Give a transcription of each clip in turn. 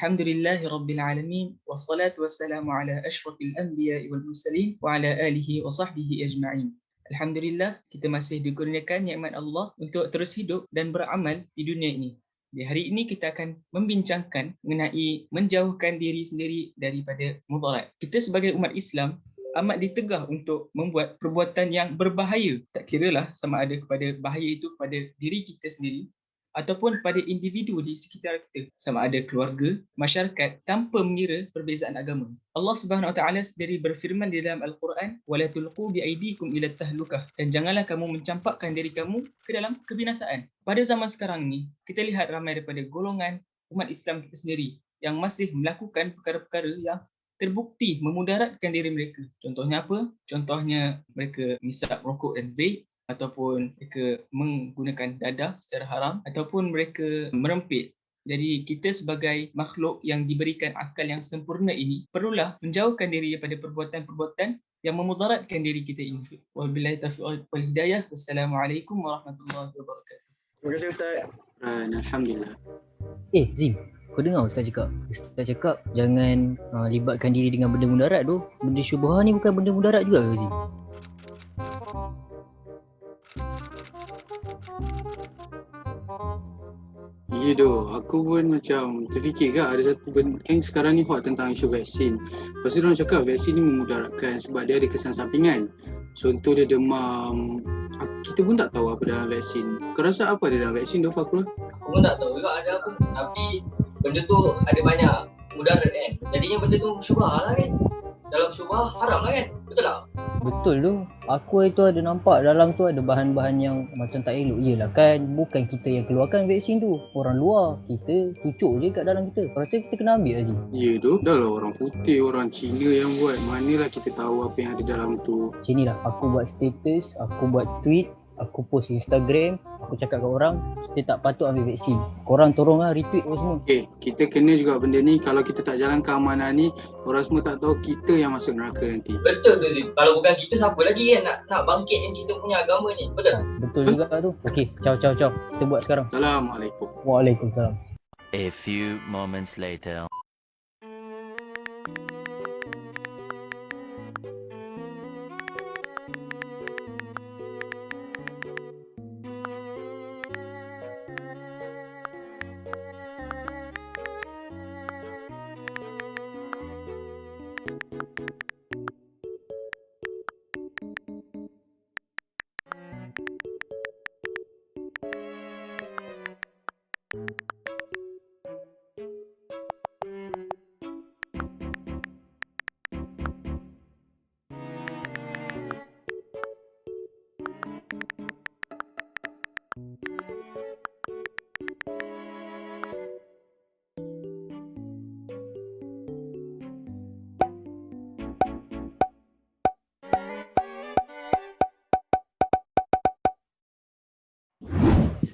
Alhamdulillahi Rabbil Alamin. Wassalatu wassalamu ala ashrafil anbiya wal mursalin wa ala alihi wa sahbihi ajma'in. Alhamdulillah, kita masih dikurniakan nikmat Allah untuk terus hidup dan beramal di dunia ini. Di hari ini kita akan membincangkan mengenai menjauhkan diri sendiri daripada mudarat. Kita sebagai umat Islam amat ditegah untuk membuat perbuatan yang berbahaya. Tak kiralah sama ada kepada bahaya itu kepada diri kita sendiri ataupun pada individu di sekitar kita, sama ada keluarga, masyarakat, tanpa mengira perbezaan agama. Allah Subhanahu Wa Taala sendiri berfirman di dalam Al-Quran, "Wala tulqu biaidikum ila tahlukah," dan janganlah kamu mencampakkan diri kamu ke dalam kebinasaan. Pada zaman sekarang ni, kita lihat ramai daripada golongan umat Islam kita sendiri yang masih melakukan perkara-perkara yang terbukti memudaratkan diri mereka. Contohnya apa? Contohnya mereka misap rokok dan vape, ataupun mereka menggunakan dadah secara haram, ataupun mereka merempit. Jadi kita sebagai makhluk yang diberikan akal yang sempurna ini perlulah menjauhkan diri daripada perbuatan-perbuatan yang memudaratkan diri kita ini. Wabillahi taufiq wal hidayah. Wassalamualaikum warahmatullahi wabarakatuh. Terima kasih Ustaz. Alhamdulillah. Zim, kau dengar Ustaz cakap? Ustaz cakap jangan libatkan diri dengan benda mudarat tu. Benda syubhah ni bukan benda mudarat juga ke Zim? Ya doh, aku pun macam terfikir ke ada satu benda, kan sekarang ni hot tentang isu vaksin. Lepas tu orang cakap vaksin ni memudaratkan sebab dia ada kesan sampingan. Contoh dia demam. Kita pun tak tahu apa dalam vaksin. Kau rasa apa ada dalam vaksin doh, Fakrul? Aku pun tak tahu juga ada apa. Tapi benda tu ada banyak mudarat kan. Jadinya benda tu syubhah lah kan. Dalam syubhah haram lah kan. Betul tak? Betul tu. Aku itu ada nampak dalam tu ada bahan-bahan yang macam tak elok. Yelah kan, bukan kita yang keluarkan vaksin tu. Orang luar. Kita cucuk je kat dalam kita. Kau rasa kita kena ambil Azim? Ya doh, dah lah orang putih, orang Cina yang buat. Manalah kita tahu apa yang ada dalam tu. Macam ni lah, aku buat status, aku buat tweet, aku post Instagram, aku cakap kat orang, kita tak patut ambil vaksin. Korang tolonglah retweet apa semua. Okay, kita kena juga benda ni. Kalau kita tak jalan keamanan ni, orang semua tak tahu kita yang masuk neraka nanti. Betul tu Zim. Kalau bukan kita, siapa lagi kan nak bangkitkan kita punya agama ni. Betul? Betul juga tu. Okey, ciao. Kita buat sekarang. Assalamualaikum. Waalaikumsalam. A few moments later.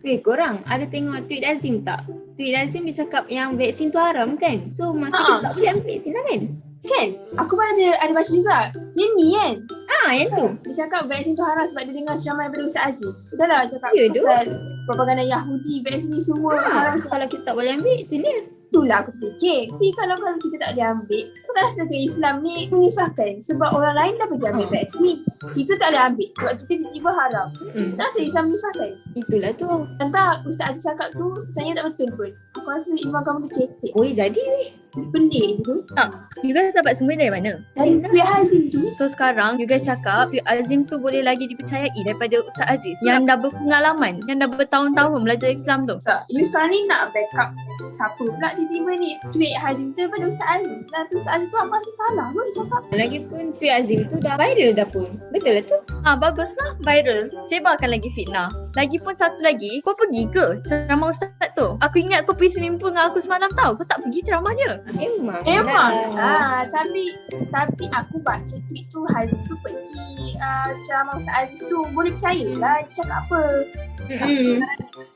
Weh, korang ada tengok tweet Azim tak? Tweet Azim dia cakap yang vaksin tu haram kan? So masa kita tak boleh ambil vaksin lah kan? Kan? Aku pun ada baca juga. Yang ni kan? Yang tu. Dia cakap vaksin tu haram sebab dia dengar ceramah daripada Ustaz Aziz. Dah lah cakap Ya, pasal propaganda Yahudi, vaksin ni semua haram. Kalau kita tak boleh ambil, sini Itulah aku terfikir. Tapi kalau kita tak boleh ambil, aku tak rasa ke Islam ni menyusahkan. Sebab orang lain dah pergi ambil vaksin. Kita tak boleh ambil sebab kita tiba-tiba haram. Tak rasa Islam menyusahkan. Itulah tu. Entah Ustaz Aziz cakap tu sebenarnya tak betul pun. Aku rasa ilmu agama dia cetek. Boleh jadi weh. Pelik je tu. You guys dapat semua dari mana? Dari Tweet Azim tu. So sekarang you guys cakap Tweet Azim tu boleh lagi dipercayai daripada Ustaz Aziz yang dah berpengalaman, yang dah bertahun-tahun belajar Islam tu. Tak, you sekarang ni nak backup siapa pula tiba-tiba ni Tweet Azim tu daripada Ustaz Aziz. Dan Ustaz Aziz tu apa rasa salah pun dia cakap. Lagipun Tweet Azim tu dah viral dah pun. Betul lah tu. Baguslah, viral. Sebarkan lagi fitnah. Lagipun satu lagi, kau pergi ke ceramah Ustaz tu? Aku ingat kau pergi swimming pool dengan aku semalam tau. Kau tak pergi ceramah dia. Memang tapi aku baca tweet tu Hazim tu pergi ceramah Ustaz Aziz tu. Boleh percaya lah dia cakap apa.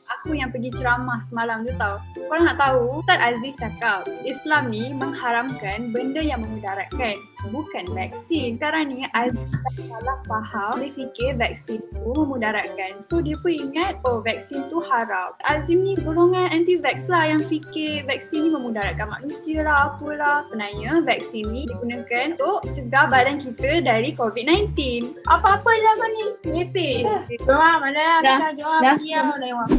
Aku yang pergi ceramah semalam tu tau. Korang nak tahu Ustaz Aziz cakap Islam ni mengharamkan benda yang memudaratkan. bukan vaksin. Sekarang ni Azim salah faham. Dia fikir vaksin tu memudaratkan. So dia pun ingat vaksin tu haram. Azim ni golongan anti-vax lah yang fikir vaksin ni memudaratkan manusia lah apalah. Sebenarnya vaksin ni digunakan untuk cegah badan kita dari COVID-19. Apa-apa je kau ni. Merepek. Diorang mana Dah. diam lewat.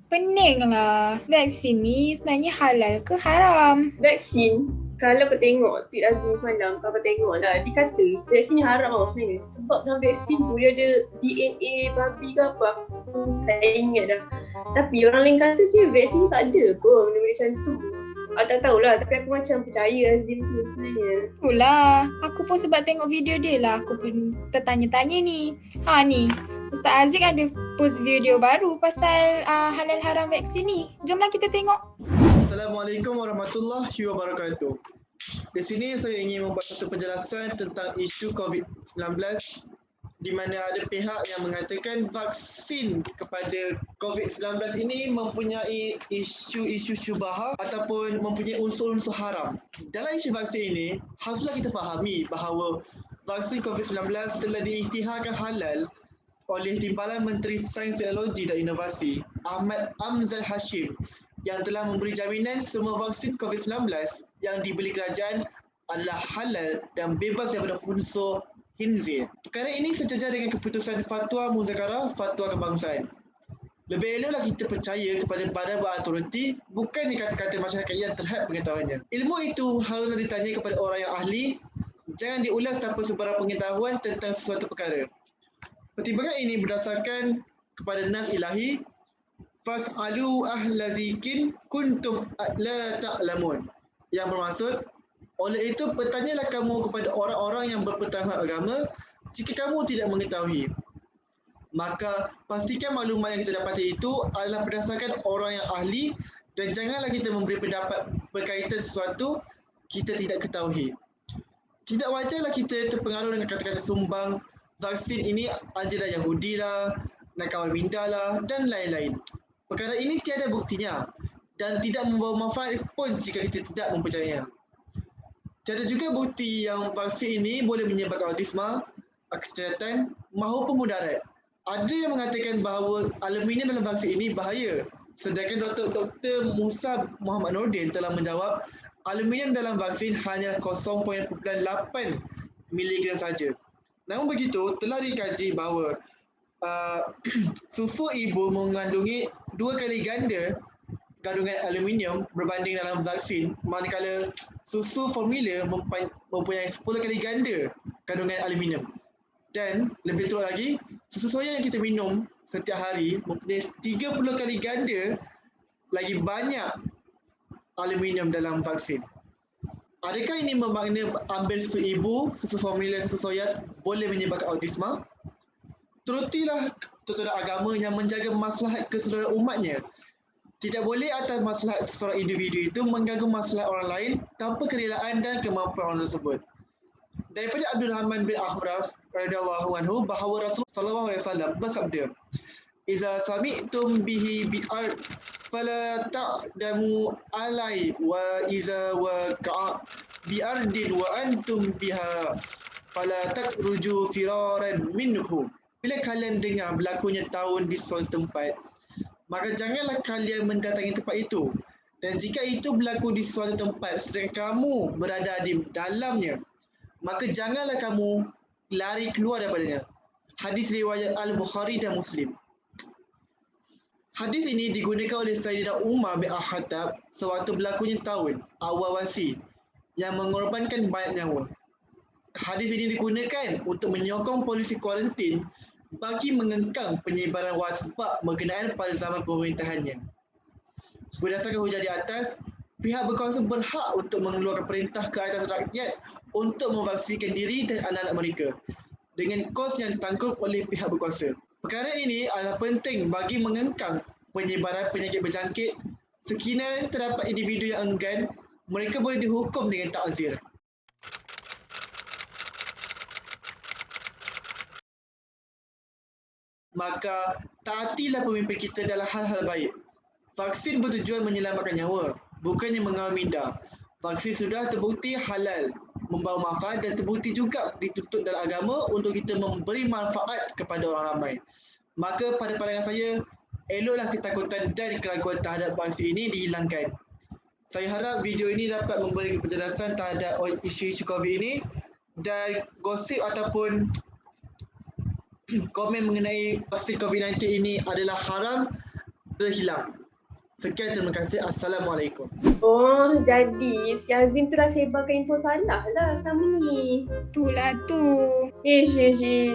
Pening lah. Vaksin ni sebenarnya halal ke haram? Vaksin, kalau kau tengok tweet Azim semalam, kau tengok lah, dia kata vaksin ni haram tau sebenarnya. Sebab dalam vaksin tu dia ada DNA babi ke apa, aku tak ingat dah. Tapi orang lain kata sih vaksin tak ada pun benda-benda macam tu. Aku tak tahulah, tapi aku macam percaya Azim tu sebenarnya. Itulah. Aku pun sebab tengok video dia lah aku pun tertanya-tanya ni. Ni Ustaz Aziz ada post video baru pasal halal haram vaksin ni. Jomlah kita tengok. Assalamualaikum warahmatullahi wabarakatuh. Di sini saya ingin membuat satu penjelasan tentang isu COVID-19 di mana ada pihak yang mengatakan vaksin kepada COVID-19 ini mempunyai isu-isu syubhah ataupun mempunyai unsur-unsur haram. Dalam isu vaksin ini, haruslah kita fahami bahawa vaksin COVID-19 telah diisytiharkan halal oleh Timbalan Menteri Sains, Teknologi dan Inovasi Ahmad Amzal Hashim yang telah memberi jaminan semua vaksin COVID-19 yang dibeli kerajaan adalah halal dan bebas daripada unsur khinzir. Perkara ini sejajar dengan keputusan Fatwa Muzakarah Fatwa Kebangsaan. Lebih eloklah kita percaya kepada badan berautoriti bukannya kata-kata masyarakat yang terhad pengetahuannya. Ilmu itu haruslah ditanya kepada orang yang ahli, jangan diulas tanpa sebarang pengetahuan tentang sesuatu perkara. Pertimbangan ini berdasarkan kepada nas ilahi fas'alu ahla zikin kuntum la ta'lamun yang bermaksud oleh itu bertanyalah kamu kepada orang-orang yang berpengetahuan agama jika kamu tidak mengetahui. Maka pastikan maklumat yang kita dapati itu adalah berdasarkan orang yang ahli dan janganlah kita memberi pendapat berkaitan sesuatu kita tidak ketahui. Tidak wajarlah kita terpengaruh dengan kata-kata sumbang vaksin ini ajaran Yahudi lah, nak kawal minda lah dan lain-lain. Perkara ini tiada buktinya dan tidak membawa manfaat pun jika kita tidak mempercayainya. Tiada juga bukti yang vaksin ini boleh menyebabkan autisma, kesihatan maupun mudarat. Ada yang mengatakan bahawa aluminium dalam vaksin ini bahaya. Sedangkan Dr. Musa Muhammad Nordin telah menjawab aluminium dalam vaksin hanya 0.8 mg saja. Namun begitu, telah dikaji bahawa susu ibu mengandungi 2 kali ganda kandungan aluminium berbanding dalam vaksin, manakala susu formula mempunyai 10 kali ganda kandungan aluminium. Dan lebih teruk lagi, susu soya yang kita minum setiap hari mempunyai 30 kali ganda lagi banyak aluminium dalam vaksin. Adakah ini bermakna ambil susu ibu, susu formula, susu soya boleh menyebabkan autisma? Turutilah tuturan agama yang menjaga maslahat keseluruhan umatnya. Tidak boleh atas maslahat seorang individu itu mengganggu maslahat orang lain tanpa kerelaan dan kemampuan orang tersebut. Daripada Abdul Rahman bin Ahraf radhiyallahu anhu bahawa Rasulullah sallallahu alaihi wasallam bersabda, "Iza sami'tum bihi bi'ard fala ta'damu alai wa iza waqa'a bi'ardin wa antum biha fala takruju firaran minhu." Bila kalian dengar berlakunya tahun di suatu tempat, maka janganlah kalian mendatangi tempat itu. Dan jika itu berlaku di suatu tempat sedangkan kamu berada di dalamnya, maka janganlah kamu lari keluar daripadanya. Hadis riwayat Al-Bukhari dan Muslim. Hadis ini digunakan oleh Sayyidina Umar bin Al-Khattab sewaktu berlakunya tahun Awawasi yang mengorbankan banyak nyawa. Hadis ini digunakan untuk menyokong polisi kuarantin bagi mengengkang penyebaran wabak berkenaan pada zaman pemerintahannya. Berdasarkan hujah di atas, pihak berkuasa berhak untuk mengeluarkan perintah ke atas rakyat untuk memvaksinkan diri dan anak-anak mereka dengan kos yang ditanggung oleh pihak berkuasa. Perkara ini adalah penting bagi mengengkang penyebaran penyakit berjangkit. Sekiranya terdapat individu yang enggan, mereka boleh dihukum dengan ta'zir. Maka taatilah pemimpin kita dalam hal-hal baik. Vaksin bertujuan menyelamatkan nyawa, bukannya mengawal minda. Vaksin sudah terbukti halal membawa manfaat dan terbukti juga dituntut dalam agama untuk kita memberi manfaat kepada orang ramai. Maka pada pandangan saya, eloklah ketakutan dan keraguan terhadap vaksin ini dihilangkan. Saya harap video ini dapat memberi penjelasan terhadap isu-isu COVID ini dan gosip ataupun komen mengenai vaksin COVID-19 ini adalah haram terhilang. Sekian, terima kasih. Assalamualaikum. Oh, jadi si Azim tu dah sebarkan info salah lah selama ni. Itulah tu.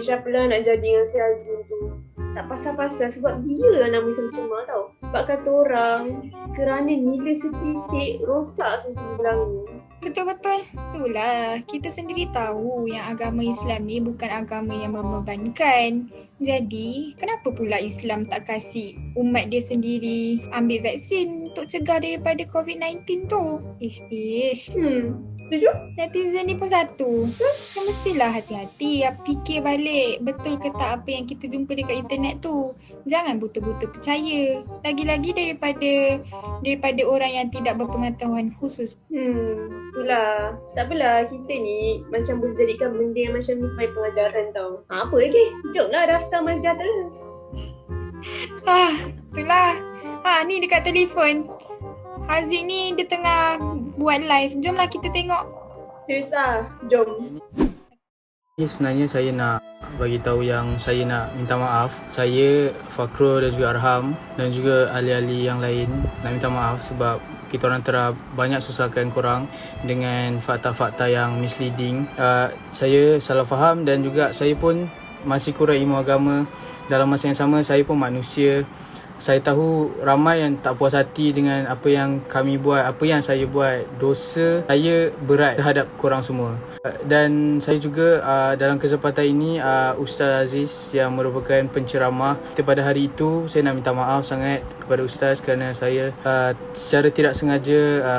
Siapalah nak jadi dengan si Azim tu. Tak pasal-pasal sebab dia lah nama Islam semua tau. Sebab kata orang, kerana nilai setitik rosak susu sebelah ni. Betul-betul. Itulah. Kita sendiri tahu yang agama Islam ni bukan agama yang membebankan. Jadi, kenapa pula Islam tak kasih umat dia sendiri ambil vaksin untuk cegah daripada COVID-19 tu? Setuju? Netizen ni pun satu. Kan mestilah hati-hati. Fikir balik betul ke tak apa yang kita jumpa dekat internet tu. Jangan buta-buta percaya. Lagi-lagi daripada orang yang tidak berpengetahuan khusus. Itulah. Tak apalah, kita ni macam boleh jadikan benda yang macam ni sebagai pengajaran tau. Apa lagi? Jom lah daftar Masejahtera. Itulah. Ni dekat telefon. Haziq ni dia tengah buat live. Jomlah kita tengok. Serius lah. Jom. Sebenarnya saya nak bagi tahu yang saya nak minta maaf. Saya, Fakrul dan juga Arham dan juga ahli-ahli yang lain nak minta maaf sebab kita orang telah banyak susahkan korang dengan fakta-fakta yang misleading. Saya salah faham dan juga saya pun masih kurang ilmu agama. Dalam masa yang sama, saya pun manusia. Saya tahu ramai yang tak puas hati dengan apa yang kami buat, apa yang saya buat. Dosa saya berat terhadap korang semua. Dan saya juga dalam kesempatan ini Ustaz Aziz yang merupakan penceramah kita pada hari itu, saya nak minta maaf sangat kepada Ustaz kerana saya secara tidak sengaja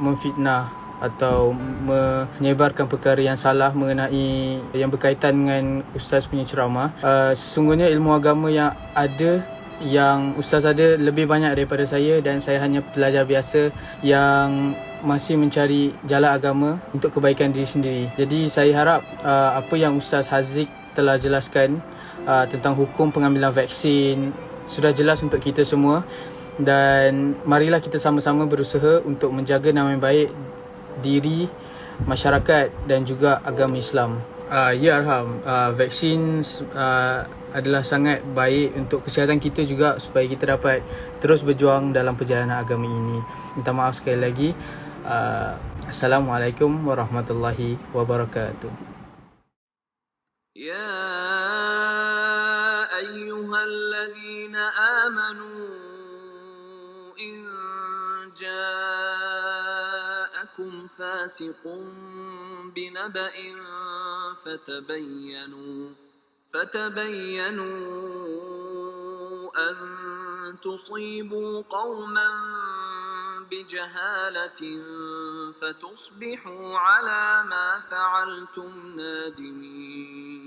memfitnah atau menyebarkan perkara yang salah mengenai yang berkaitan dengan Ustaz punya ceramah. Sesungguhnya ilmu agama yang ada, yang Ustaz ada lebih banyak daripada saya dan saya hanya pelajar biasa yang masih mencari jalan agama untuk kebaikan diri sendiri. Jadi saya harap apa yang Ustaz Haziq telah jelaskan tentang hukum pengambilan vaksin sudah jelas untuk kita semua dan marilah kita sama-sama berusaha untuk menjaga nama baik diri, masyarakat dan juga agama Islam. Ya Arham, vaksin adalah sangat baik untuk kesihatan kita juga supaya kita dapat terus berjuang dalam perjalanan agama ini. Minta maaf sekali lagi. Assalamualaikum warahmatullahi wabarakatuh. Ya ayyuhalladzina amanu in ja'akum fasiqun binaba'in فتبينوا أن تصيبوا قوما بجهالة فتصبحوا على ما فعلتم نادمين